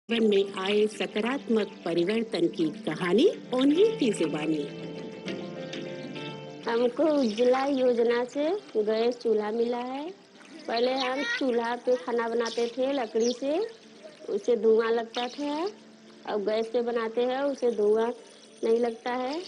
जीवन में आए सकारात्मक परिवर्तन की कहानी उन्हीं की जुबानी। हमको उज्ज्वला योजना से गैस चूल्हा मिला है। पहले हम चूल्हा पे खाना बनाते थे लकड़ी से, उसे धुआं लगता था। अब गैस पे बनाते हैं, उसे धुआं नहीं लगता है।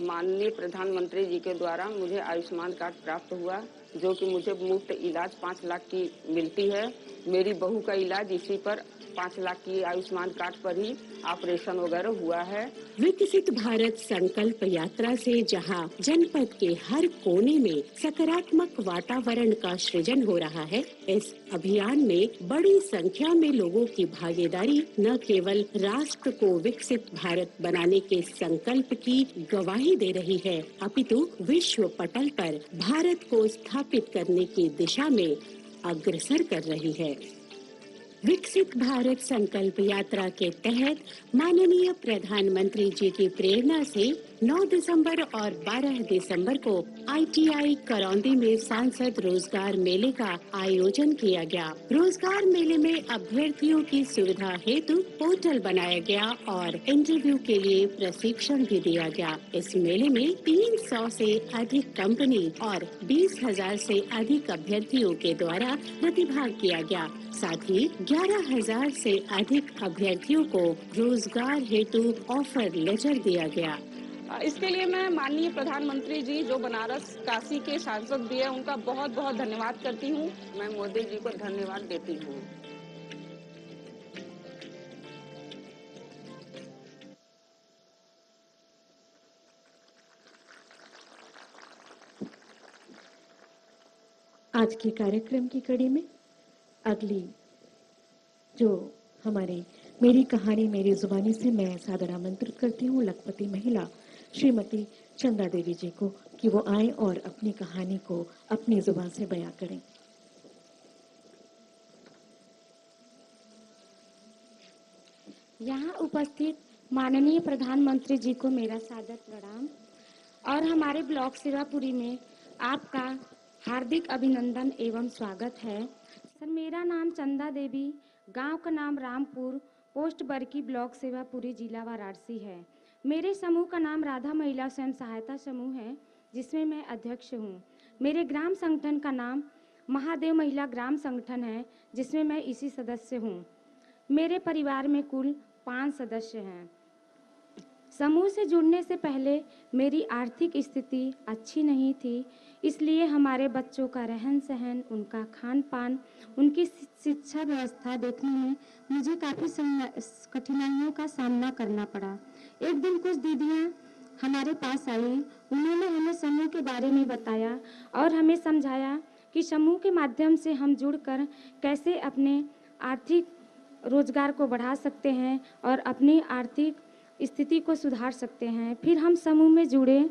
माननीय प्रधानमंत्री जी के द्वारा मुझे आयुष्मान कार्ड प्राप्त हुआ, जो कि मुझे मुफ्त इलाज 5 लाख की मिलती है। मेरी बहू का इलाज इसी पर 5 लाख की आयुष्मान कार्ड पर ही ऑपरेशन वगैरह हुआ है। विकसित भारत संकल्प यात्रा से जहां जनपद के हर कोने में सकारात्मक वातावरण का सृजन हो रहा है, इस अभियान में बड़ी संख्या में लोगों की भागीदारी न केवल राष्ट्र को विकसित भारत बनाने के संकल्प की गवाही दे रही है, अपितु विश्व पटल पर भारत को स्थापित करने की दिशा में अग्रसर कर रही है। विकसित भारत संकल्प यात्रा के तहत माननीय प्रधानमंत्री जी की प्रेरणा से 9 दिसंबर और 12 दिसंबर को ITI करौंदी में सांसद रोजगार मेले का आयोजन किया गया। रोजगार मेले में अभ्यर्थियों की सुविधा हेतु पोर्टल बनाया गया और इंटरव्यू के लिए प्रशिक्षण भी दिया गया। इस मेले में 300 से अधिक कंपनी और 20,000 से अधिक अभ्यर्थियों के द्वारा प्रतिभाग किया गया। साथ ही 11,000 से अधिक अभ्यर्थियों को रोजगार हेतु ऑफर लेटर दिया गया। इसके लिए मैं माननीय प्रधानमंत्री जी जो बनारस काशी के सांसद भी है, उनका बहुत बहुत धन्यवाद करती हूँ। मैं मोदी जी को धन्यवाद देती हूँ। आज के कार्यक्रम की कड़ी में अगली जो हमारे मेरी कहानी मेरी जुबानी से मैं सादर आमंत्रित करती हूँ लखपति महिला श्रीमती चंदा देवी जी को कि वो आए और अपनी कहानी को अपनी जुबान से बयां करें। यहाँ उपस्थित माननीय प्रधानमंत्री जी को मेरा सादर प्रणाम और हमारे ब्लॉक सेवापुरी में आपका हार्दिक अभिनंदन एवं स्वागत है। सर, मेरा नाम चंदा देवी, गांव का नाम रामपुर, पोस्ट बरकी, ब्लॉक सेवापुरी, जिला वाराणसी है। मेरे समूह का नाम राधा महिला स्वयं सहायता समूह है, जिसमें मैं अध्यक्ष हूँ। मेरे ग्राम संगठन का नाम महादेव महिला ग्राम संगठन है, जिसमें मैं इसी सदस्य हूँ। मेरे परिवार में कुल 5 सदस्य हैं। समूह से जुड़ने से पहले मेरी आर्थिक स्थिति अच्छी नहीं थी, इसलिए हमारे बच्चों का रहन सहन, उनका खान पान, उनकी शिक्षा व्यवस्था देखने में मुझे काफ़ी कठिनाइयों का सामना करना पड़ा। एक दिन कुछ दीदियाँ हमारे पास आई, उन्होंने हमें समूह के बारे में बताया और हमें समझाया कि समूह के माध्यम से हम जुड़कर कैसे अपने आर्थिक रोजगार को बढ़ा सकते हैं और अपनी आर्थिक स्थिति को सुधार सकते हैं। फिर हम समूह में जुड़े।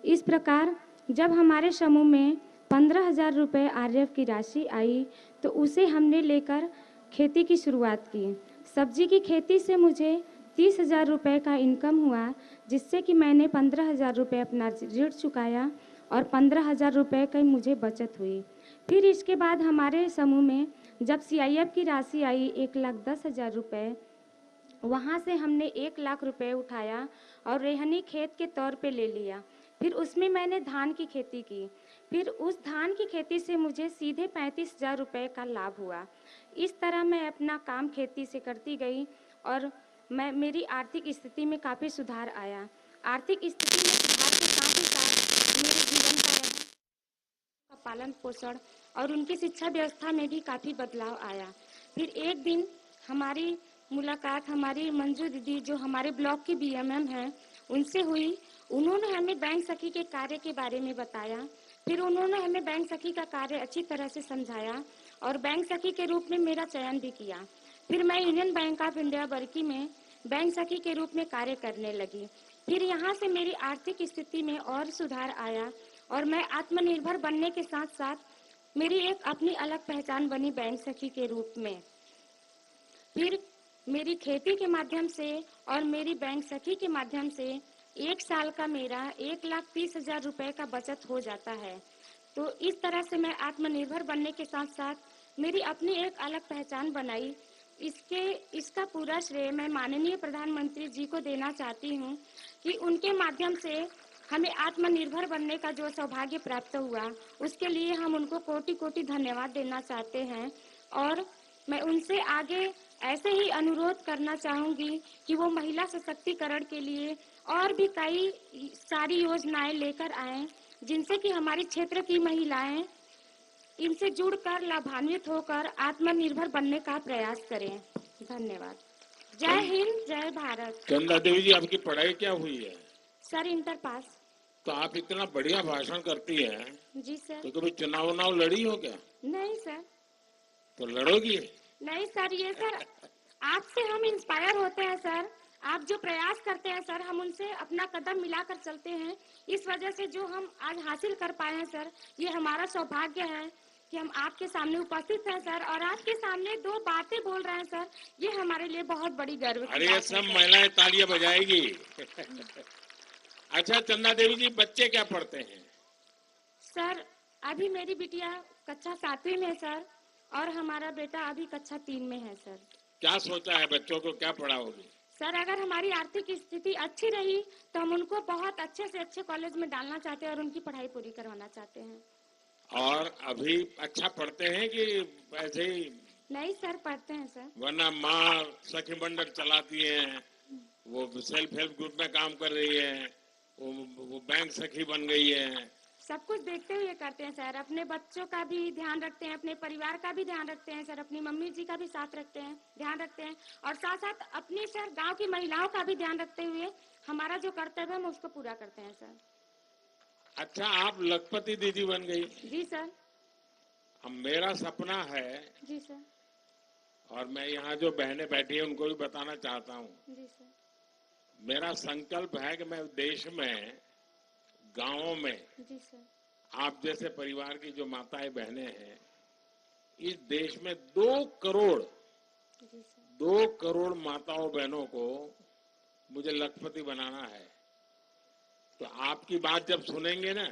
इस प्रकार जब हमारे समूह में 15,000 रुपये आरएफ की राशि आई तो उसे हमने लेकर खेती की शुरुआत की। सब्जी की खेती से मुझे 30,000 रुपये का इनकम हुआ, जिससे कि मैंने 15,000 रुपये अपना ऋण चुकाया और 15,000 रुपये की मुझे बचत हुई। फिर इसके बाद हमारे समूह में जब CIF की राशि आई 1,10,000 रुपये, वहाँ से हमने 1 लाख रुपए उठाया और रेहनी खेत के तौर पे ले लिया। फिर उसमें मैंने धान की खेती की। फिर उस धान की खेती से मुझे सीधे 35,000 रुपये का लाभ हुआ। इस तरह मैं अपना काम खेती से करती गई और मेरी आर्थिक स्थिति में काफ़ी सुधार आया। आर्थिक स्थिति में सुधार के साथ ही साथ मेरे जीवन का पालन पोषण और उनकी शिक्षा व्यवस्था में भी काफ़ी बदलाव आया। फिर एक दिन हमारी मुलाकात हमारी मंजू दीदी, जो हमारे ब्लॉक की BMM हैं, उनसे हुई। उन्होंने हमें बैंक सखी के कार्य के बारे में बताया। फिर उन्होंने हमें बैंक सखी का कार्य अच्छी तरह से समझाया और बैंक सखी के रूप में मेरा चयन भी किया। फिर मैं यूनियन बैंक ऑफ इंडिया बरकी में बैंक सखी के रूप में कार्य करने लगी। फिर यहाँ से मेरी आर्थिक स्थिति में और सुधार आया और मैं आत्मनिर्भर बनने के साथ साथ मेरी एक अपनी अलग पहचान बनी बैंक सखी के रूप में। फिर मेरी खेती के माध्यम से और मेरी बैंक सखी के माध्यम से 1 साल का मेरा 1,30,000 रुपये का बचत हो जाता है। तो इस तरह से मैं आत्मनिर्भर बनने के साथ साथ मेरी अपनी एक अलग पहचान बनाई इसका पूरा श्रेय मैं माननीय प्रधानमंत्री जी को देना चाहती हूँ कि उनके माध्यम से हमें आत्मनिर्भर बनने का जो सौभाग्य प्राप्त हुआ, उसके लिए हम उनको कोटि कोटि धन्यवाद देना चाहते हैं। और मैं उनसे आगे ऐसे ही अनुरोध करना चाहूंगी कि वो महिला सशक्तिकरण के लिए और भी कई सारी योजनाएं लेकर आएं, जिनसे कि हमारी क्षेत्र की महिलाएं इनसे जुड़कर लाभान्वित होकर आत्मनिर्भर बनने का प्रयास करें। धन्यवाद। जय हिंद, जय भारत। चंदा देवी जी, आपकी पढ़ाई क्या हुई है? Sir inter pass. तो आप इतना बढ़िया भाषण करती हैं। जी सर। तो कभी चुनाव लड़ी हो क्या? नहीं सर। तो लड़ोगी? नहीं सर, ये सर आपसे हम इंस्पायर होते हैं सर। आप जो प्रयास करते हैं सर, हम उनसे अपना कदम मिलाकर चलते हैं। इस वजह से जो हम आज हासिल कर पाए हैं सर, ये हमारा सौभाग्य है कि हम आपके सामने उपस्थित हैं सर, और आपके सामने दो बातें बोल रहे हैं सर। ये हमारे लिए बहुत बड़ी गर्व की बात है। अरे सब महिलाएं तालियां बजाएगी। अच्छा चंदा देवी जी, बच्चे क्या पढ़ते हैं? सर अभी मेरी बिटिया कक्षा 7वीं में है सर, और हमारा बेटा अभी कक्षा 3 में है सर। क्या सोचा है, बच्चों को क्या पढ़ाओगी? सर अगर हमारी आर्थिक स्थिति अच्छी रही तो हम उनको बहुत अच्छे से अच्छे कॉलेज में डालना चाहते हैं और उनकी पढ़ाई पूरी करवाना चाहते हैं। और अभी अच्छा पढ़ते हैं कि ऐसे ही? नहीं सर, पढ़ते हैं सर। वरना माँ सखी मंडल चलाती है, वो सेल्फ हेल्प ग्रुप में काम कर रही है, वो बैंक सखी बन गई है। सब कुछ देखते हुए करते हैं सर। अपने बच्चों का भी ध्यान रखते हैं, अपने परिवार का भी ध्यान रखते हैं सर, अपनी मम्मी जी का भी साथ रखते हैं, ध्यान रखते हैं, और साथ साथ अपने सर गांव की महिलाओं का भी ध्यान रखते हुए हमारा जो कर्तव्य है हम उसको पूरा करते हैं सर। अच्छा, आप लखपति दीदी बन गई? जी सर। अब मेरा सपना है, जी सर। और मैं यहाँ जो बहनें बैठी हैं उनको भी बताना चाहता हूँ। जी सर। मेरा संकल्प है कि मैं देश में गांवों में जी सर। आप जैसे परिवार की जो माताएं बहनें हैं, इस देश में 2 करोड़ जी सर। 2 करोड़ माताओं बहनों को मुझे लखपति बनाना है। तो आपकी बात जब सुनेंगे ना,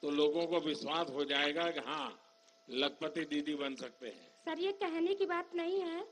तो लोगों को विश्वास हो जाएगा कि हाँ, लखपति दीदी बन सकते हैं। सर ये कहने की बात नहीं है,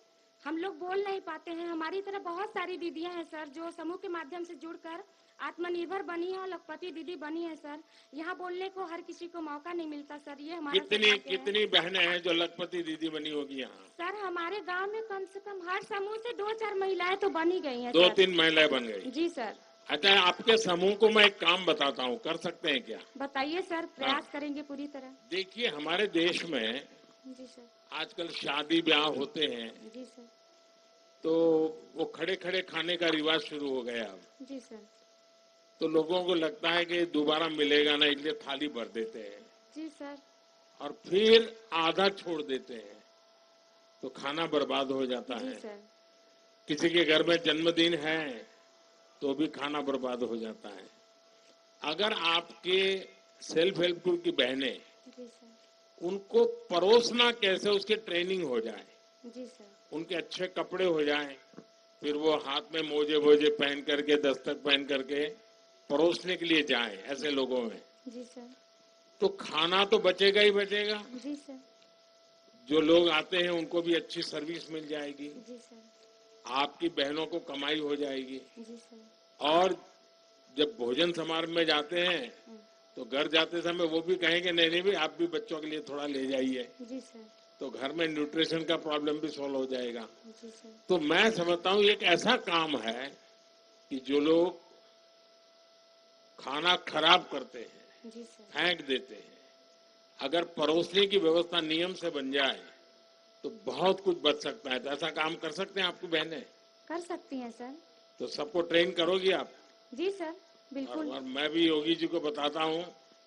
हम लोग बोल नहीं पाते हैं। हमारी तरह बहुत सारी दीदियां हैं सर जो समूह के माध्यम से जुड़कर आत्मनिर्भर बनी है और लखपति दीदी बनी है सर। यहाँ बोलने को हर किसी को मौका नहीं मिलता सर, ये हमारा कितनी बहनें हैं जो लखपति दीदी बनी होगी यहाँ? सर हमारे गांव में कम से कम हर समूह से 2-4 महिलाएं तो बन ही गई हैं। 2-3 महिलाएं बन गई? जी सर। अच्छा, आपके समूह को मैं एक काम बताता हूँ, कर सकते हैं क्या? बताइए सर, प्रयास करेंगे पूरी तरह। देखिए, हमारे देश में जी सर आजकल शादी ब्याह होते हैं, जी सर। तो वो खड़े खड़े खाने का रिवाज शुरू हो गया अब। जी सर। तो लोगों को लगता है कि दोबारा मिलेगा ना, इसलिए थाली भर देते हैं। जी सर। और फिर आधा छोड़ देते हैं, तो खाना बर्बाद हो जाता जी है। सर। किसी के घर में जन्मदिन है तो भी खाना बर्बाद हो जाता है। अगर आपके सेल्फ हेल्प ग्रुप की बहनें, जी सर। उनको परोसना कैसे, उसकी ट्रेनिंग हो जाए, जी सर। उनके अच्छे कपड़े हो जाएं, फिर वो हाथ में मोजे वोजे पहन करके, दस्तक पहन करके परोसने के लिए जाएं ऐसे लोगों में, जी सर। तो खाना तो बचेगा ही बचेगा। जी सर। जो लोग आते हैं उनको भी अच्छी सर्विस मिल जाएगी, जी सर। आपकी बहनों को कमाई हो जाएगी। जी सर। और जब भोजन समारोह में जाते हैं तो घर जाते समय वो भी कहेंगे नहीं नहीं भाई, आप भी बच्चों के लिए थोड़ा ले जाइए। जी सर। तो घर में न्यूट्रिशन का प्रॉब्लम भी सॉल्व हो जाएगा। जी सर। तो मैं समझता हूँ एक ऐसा काम है कि जो लोग खाना खराब करते हैं, जी सर। फेंक देते हैं, अगर परोसने की व्यवस्था नियम से बन जाए तो बहुत कुछ बच सकता है। तो ऐसा काम कर सकते हैं आपकी बहनें? कर सकती हैं सर। तो सबको ट्रेन करोगी आप? जी सर, बिल्कुल। और मैं भी योगी जी को बताता हूँ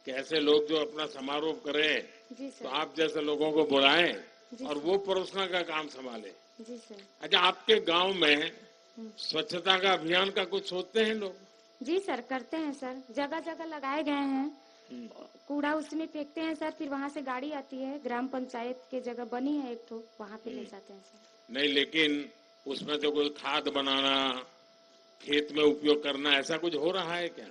कि ऐसे लोग जो अपना समारोह करें, जी तो सर। आप जैसे लोगों को बुलाएं जी और सर। वो परोसना का काम संभाले। जी सर। अच्छा, आपके गांव में स्वच्छता का अभियान का कुछ सोचते हैं लोग? जी सर, करते हैं सर। जगह जगह लगाए गए हैं, कूड़ा उसमें फेंकते हैं सर, फिर वहाँ से गाड़ी आती है, ग्राम पंचायत के जगह बनी है एक तो, वहाँ पे ले जाते हैं सर। नहीं, लेकिन उसमें तो कोई खाद बनाना, खेत में उपयोग करना, ऐसा कुछ हो रहा है क्या?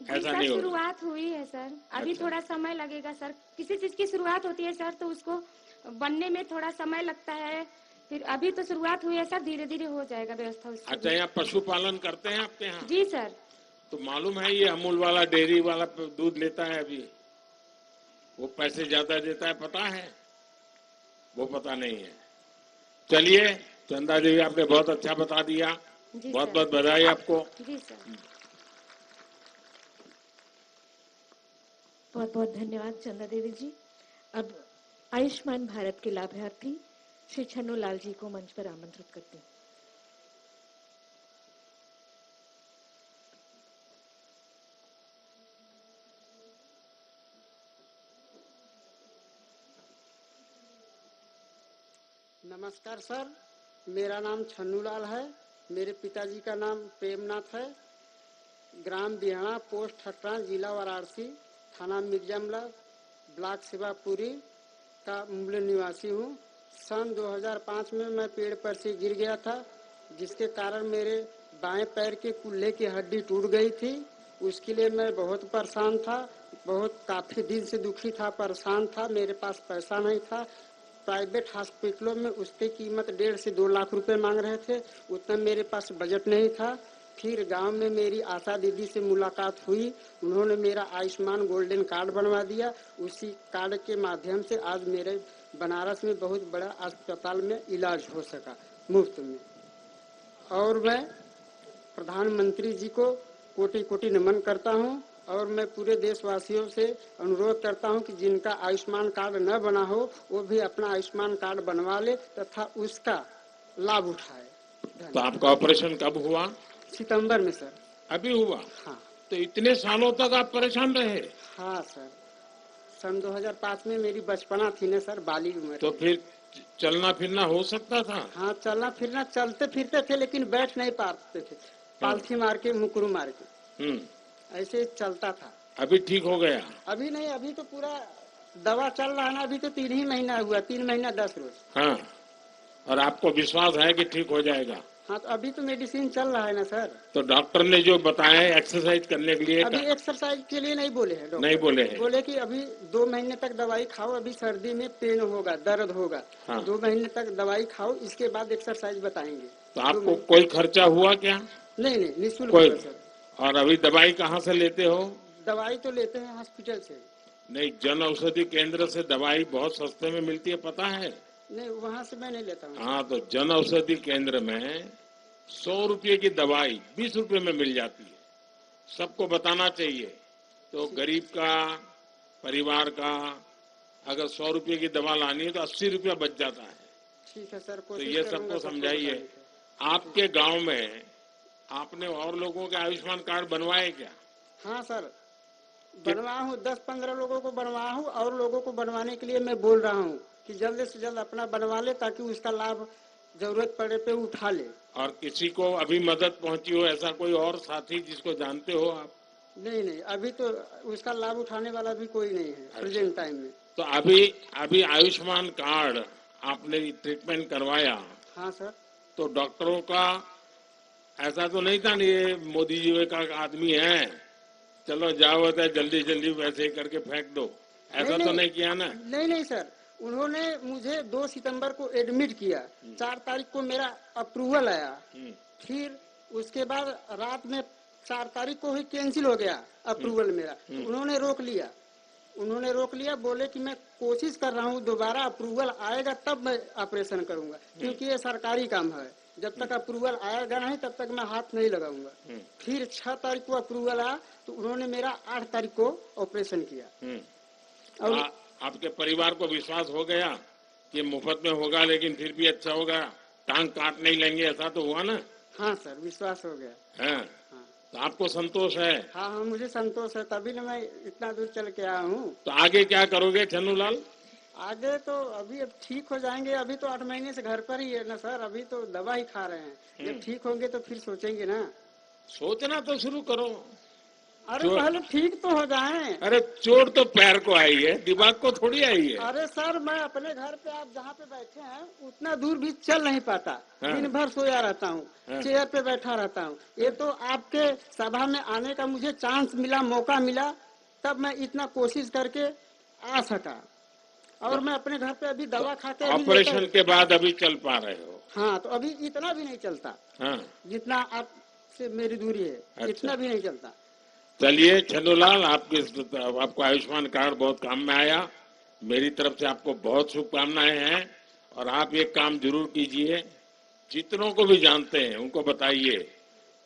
ऐसा नहीं हो रहा? शुरुआत हुई है सर, अभी अच्छा। थोड़ा समय लगेगा सर। किसी चीज की शुरुआत होती है सर तो उसको बनने में थोड़ा समय लगता है, फिर अभी तो शुरुआत हुई है सर, धीरे धीरे हो जाएगा व्यवस्था उसकी। अच्छा, यहाँ पशुपालन करते हैं आपके यहाँ? जी सर। तो मालूम है ये अमूल वाला डेयरी वाला दूध लेता है अभी, वो पैसे ज्यादा देता है, पता है? वो पता नहीं है। चलिए चंदा देवी, आपने बहुत अच्छा बता दिया, बहुत बहुत बधाई आपको। जी सर। बहुत बहुत धन्यवाद चंदा देवी जी। अब आयुष्मान भारत के लाभार्थी श्री छन्नू लाल जी को मंच पर आमंत्रित करती हूँ। नमस्कार सर, मेरा नाम छन्नू लाल है। मेरे पिताजी का नाम प्रेमनाथ है। ग्राम बिहाना, पोस्ट ठटरा, जिला वाराणसी, थाना मिर्जामला, ब्लॉक शिवापुरी का मूल निवासी हूँ। सन 2005 में मैं पेड़ पर से गिर गया था, जिसके कारण मेरे बाएं पैर के कुल्हे की हड्डी टूट गई थी। उसके लिए मैं बहुत परेशान था, काफी दिन से दुखी था, परेशान था। मेरे पास पैसा नहीं था। प्राइवेट हॉस्पिटलों में उसकी कीमत 1.5 से 2 लाख रुपए मांग रहे थे, उतना मेरे पास बजट नहीं था। फिर गांव में मेरी आशा दीदी से मुलाकात हुई, उन्होंने मेरा आयुष्मान गोल्डन कार्ड बनवा दिया। उसी कार्ड के माध्यम से आज मेरे बनारस में बहुत बड़ा अस्पताल में इलाज हो सका मुफ्त में। और मैं प्रधानमंत्री जी को कोटि कोटि नमन करता हूँ और मैं पूरे देशवासियों से अनुरोध करता हूं कि जिनका आयुष्मान कार्ड न बना हो वो भी अपना आयुष्मान कार्ड बनवा ले तथा उसका लाभ उठाए। तो आपका ऑपरेशन कब हुआ? सितंबर में सर। अभी हुआ? हाँ। तो इतने सालों तक आप परेशान रहे? हाँ सर, सन 2005 में मेरी बचपना थी ना सर, बाली उम्र। तो फिर चलना फिरना हो सकता था? हाँ, चलना फिरना चलते फिरते थे, लेकिन बैठ नहीं पाते थे, पालथी मार के, मुकरू मार के ऐसे चलता था। अभी ठीक हो गया? अभी नहीं, अभी तो पूरा दवा चल रहा है ना, अभी तो 3 ही महीना हुआ, 3 महीना 10 रोज। हाँ, और आपको विश्वास है कि ठीक हो जाएगा? हाँ, तो अभी तो मेडिसिन चल रहा है ना सर। तो डॉक्टर ने जो बताया एक्सरसाइज करने के लिए? अभी एक्सरसाइज के लिए नहीं बोले हैं डॉक्टर। नहीं बोले हैं? बोले कि अभी 2 महीने तक दवाई खाओ, अभी सर्दी में पेन होगा, दर्द होगा। हाँ। 2 महीने तक दवाई खाओ, इसके बाद एक्सरसाइज बताएंगे। तो आपको कोई खर्चा हुआ क्या? नहीं, निःशुल्क सर। और अभी दवाई कहाँ से लेते हो? दवाई तो लेते हैं हॉस्पिटल से। नहीं, जन औषधि केंद्र से दवाई बहुत सस्ते में मिलती है, पता है? नहीं, वहाँ से मैं नहीं लेता हूँ। हाँ, तो जन औषधि केंद्र में 100 रुपये की दवाई 20 रुपये में मिल जाती है। सबको बताना चाहिए। तो गरीब का, परिवार का अगर 100 रुपये की दवा लानी है तो 80 रुपया बच जाता है। ठीक है सर, तो ये सबको समझाइए। आपके गांव में आपने और लोगों के आयुष्मान कार्ड बनवाए क्या? हाँ सर, बनवा हूँ, 10-15 लोगों को बनवा हूँ और लोगों को बनवाने के लिए मैं बोल रहा हूँ कि जल्द से जल्द अपना बनवा ले, ताकि उसका लाभ जरूरत पड़े पे उठा ले। और किसी को अभी मदद पहुंची हो, ऐसा कोई और साथी जिसको जानते हो आप? नहीं, अभी तो उसका लाभ उठाने वाला भी कोई नहीं है प्रेजेंट टाइम में। तो अभी आयुष्मान कार्ड आपने ट्रीटमेंट करवाया? हाँ सर। तो डॉक्टरों का ऐसा तो नहीं था, ये मोदी जी का आदमी है, चलो जाओ होता है जल्दी जल्दी वैसे ही करके फेंक दो, ऐसा तो नहीं किया ना? नहीं सर, उन्होंने मुझे 2 सितंबर को एडमिट किया, 4 तारीख को मेरा अप्रूवल आया, फिर उसके बाद रात में 4 तारीख को ही कैंसिल हो गया अप्रूवल मेरा। तो उन्होंने रोक लिया, बोले कि मैं कोशिश कर रहा हूँ, दोबारा अप्रूवल आएगा तब मैं ऑपरेशन करूंगा, क्योंकि ये सरकारी काम है, जब तक अप्रूवल आएगा नहीं तब तक मैं हाथ नहीं लगाऊंगा। फिर 6 तारीख को अप्रूवल आया तो उन्होंने मेरा 8 तारीख को ऑपरेशन किया। और आपके परिवार को विश्वास हो गया कि मुफ्त में होगा, लेकिन फिर भी अच्छा होगा, टांग काट नहीं लेंगे, ऐसा तो हुआ ना? हाँ सर, विश्वास हो गया। हाँ। तो आपको संतोष है? हाँ, मुझे संतोष है, तभी ना मैं इतना दूर चल के आया हूँ। तो आगे क्या करोगे छन्नू लाल? आगे तो अभी अब ठीक हो जाएंगे, अभी तो 8 महीने से घर पर ही है ना सर, अभी तो दवा ही खा रहे हैं। जब ठीक होंगे तो फिर सोचेंगे ना। सोचना तो शुरू करो। अरे पहले ठीक तो हो जाएं। अरे चोट तो पैर को आई है, दिमाग को थोड़ी आई है। अरे सर, मैं अपने घर पे, आप जहाँ पे बैठे हैं उतना दूर भी चल नहीं पाता। हाँ। दिन भर सोया रहता हूँ। हाँ। चेयर पे बैठा रहता हूँ। ये तो आपके सभा में आने का मुझे चांस मिला, मौका मिला, तब मैं इतना कोशिश करके आ सका। और मैं अपने घर पे अभी दवा खाते अभी लेटा ऑपरेशन हूँ। के बाद अभी चल पा रहे हो? हाँ, तो अभी इतना भी नहीं चलता हाँ, जितना आपसे मेरी दूरी है, अच्छा। इतना भी नहीं चलता। चलिए छन्नूलाल, आपको आयुष्मान कार्ड बहुत काम में आया। मेरी तरफ से आपको बहुत शुभकामनाएं हैं और आप ये काम जरूर कीजिए। जितनों को भी जानते हैं उनको बताइए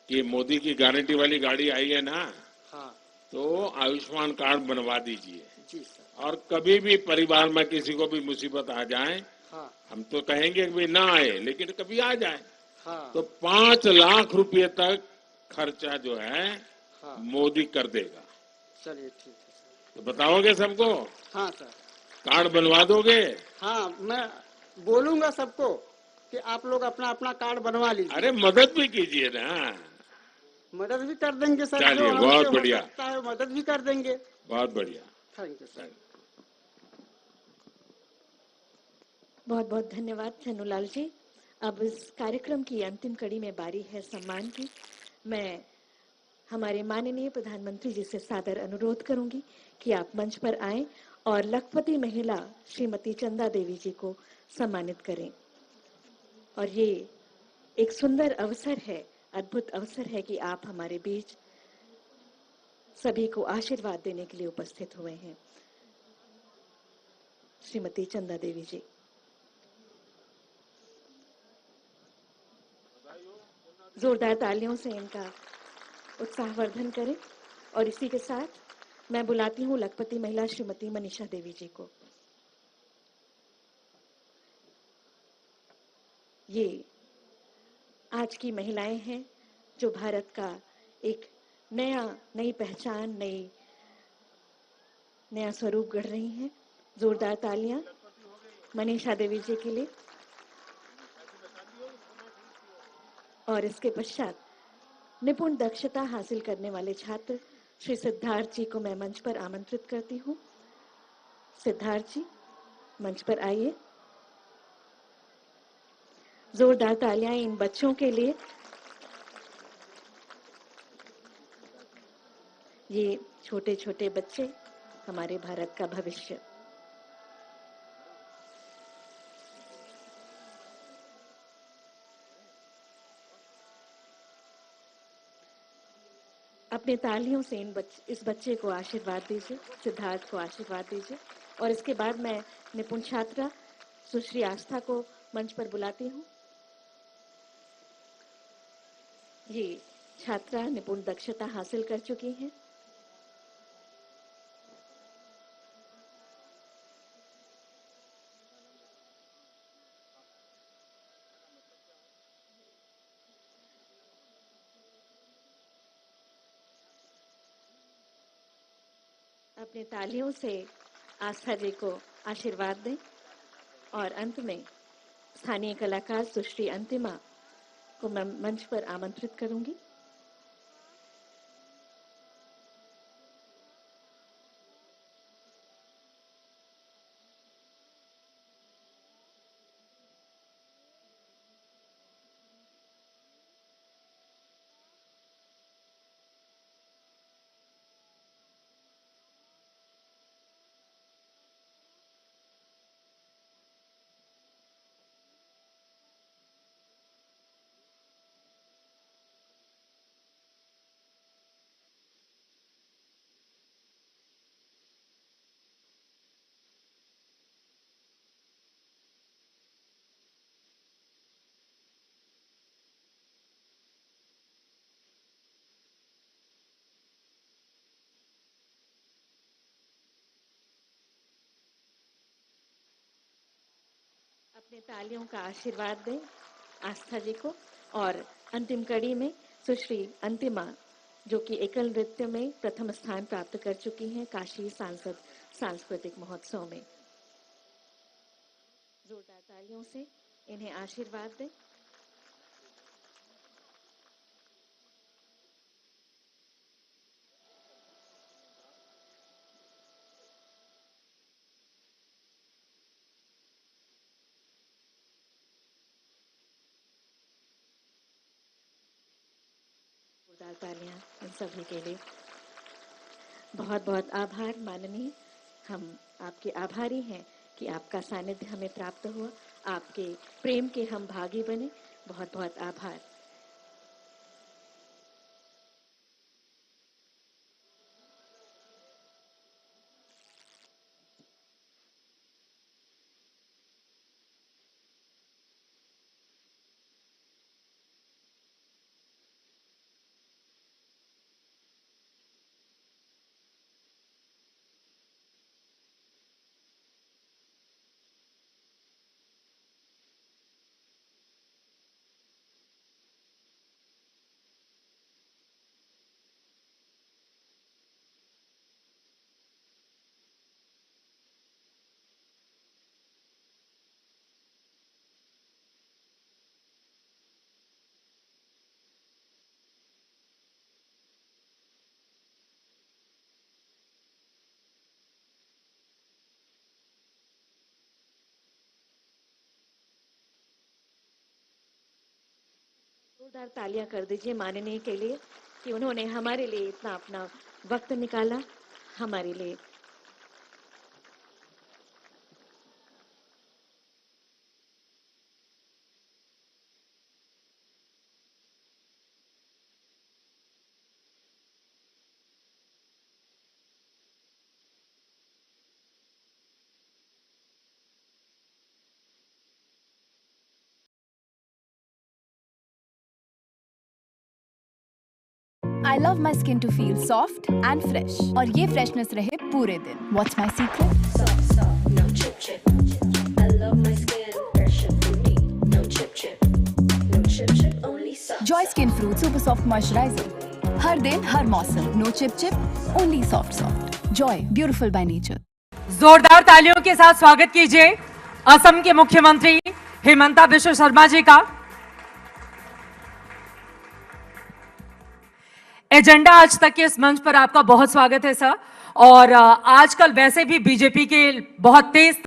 कि मोदी की गारंटी वाली गाड़ी आई है ना, हाँ तो आयुष्मान कार्ड बनवा दीजिए। जी सर। और कभी भी परिवार में किसी को भी मुसीबत आ जाए, हाँ हम तो कहेंगे कि भाई ना आए, लेकिन कभी आ जाए हाँ तो 5 लाख रुपए तक खर्चा जो है हाँ। मोदी कर देगा। चलिए ठीक है सर। तो बताओगे सबको? हाँ सर। कार्ड बनवा दोगे? हाँ, मैं बोलूंगा सबको कि आप लोग अपना अपना कार्ड बनवा लीजिए। अरे मदद भी कीजिए ना। मदद भी कर देंगे सर, जो चलिए, हमसे बहुत हो बढ़िया। सकता है मदद भी कर देंगे। बहुत बढ़िया। Thank you sir. बहुत बहुत धन्यवाद छन्नूलाल जी। अब इस कार्यक्रम की अंतिम कड़ी में बारी है सम्मान की। मैं हमारे माननीय प्रधानमंत्री जी से सादर अनुरोध करूंगी कि आप मंच पर आएं और लखपति महिला श्रीमती चंदा देवी जी को सम्मानित करें। और ये एक सुंदर अवसर है, अद्भुत अवसर है कि आप हमारे बीच सभी को आशीर्वाद देने के लिए उपस्थित हुए हैं। श्रीमती चंदा देवी जी। जोरदार तालियों से इनका उत्साहवर्धन करें। और इसी के साथ मैं बुलाती हूँ लखपति महिला श्रीमती मनीषा देवी जी को। ये आज की महिलाएं हैं जो भारत का एक नई पहचान, नया स्वरूप गढ़ रही हैं। जोरदार तालियां मनीषा देवी जी के लिए। और इसके पश्चात निपुण दक्षता हासिल करने वाले छात्र श्री सिद्धार्थ जी को मैं मंच पर आमंत्रित करती हूँ। सिद्धार्थ जी मंच पर आइए। जोरदार तालियां इन बच्चों के लिए। ये छोटे छोटे बच्चे हमारे भारत का भविष्य। अपने तालियों से इस बच्चे को आशीर्वाद दीजिए, सिद्धार्थ को आशीर्वाद दीजिए। और इसके बाद मैं निपुण छात्रा सुश्री आस्था को मंच पर बुलाती हूँ। ये छात्रा निपुण दक्षता हासिल कर चुकी हैं। अपने तालियों से आस्था जी को आशीर्वाद दें। और अंत में स्थानीय कलाकार सुश्री अंतिमा को मैं मंच पर आमंत्रित करूंगी। अपने तालियों का आशीर्वाद दें आस्था जी को। और अंतिम कड़ी में सुश्री अंतिमा, जो कि एकल नृत्य में प्रथम स्थान प्राप्त कर चुकी हैं काशी सांसद सांस्कृतिक महोत्सव में। जोरदार तालियों से इन्हें आशीर्वाद दें। जोरदार तालियां इन सभी के लिए। बहुत बहुत आभार माननीय, हम आपके आभारी हैं कि आपका सानिध्य हमें प्राप्त हुआ, आपके प्रेम के हम भागी बने। बहुत बहुत आभार। जोरदार तालियां कर दीजिए माननीय के लिए कि उन्होंने हमारे लिए इतना अपना वक्त निकाला हमारे लिए। I love my skin to feel soft and fresh और ये फ्रेशनेस रहे पूरे दिन। What's my secret? Soft, soft, no chip chip. I love my skin fresh and fruity. No chip chip, no chip chip, only soft. Joy Skin Fruit Super Soft Moisturizer. हर दिन हर मौसम, no chip chip, only soft soft. Joy, beautiful by nature. जोरदार तालियों के साथ स्वागत कीजिए असम के मुख्यमंत्री हिमंता बिश्व शर्मा जी का। एजेंडा आज तक के इस मंच पर आपका बहुत स्वागत है सर। और आजकल वैसे भी बीजेपी के बहुत तेज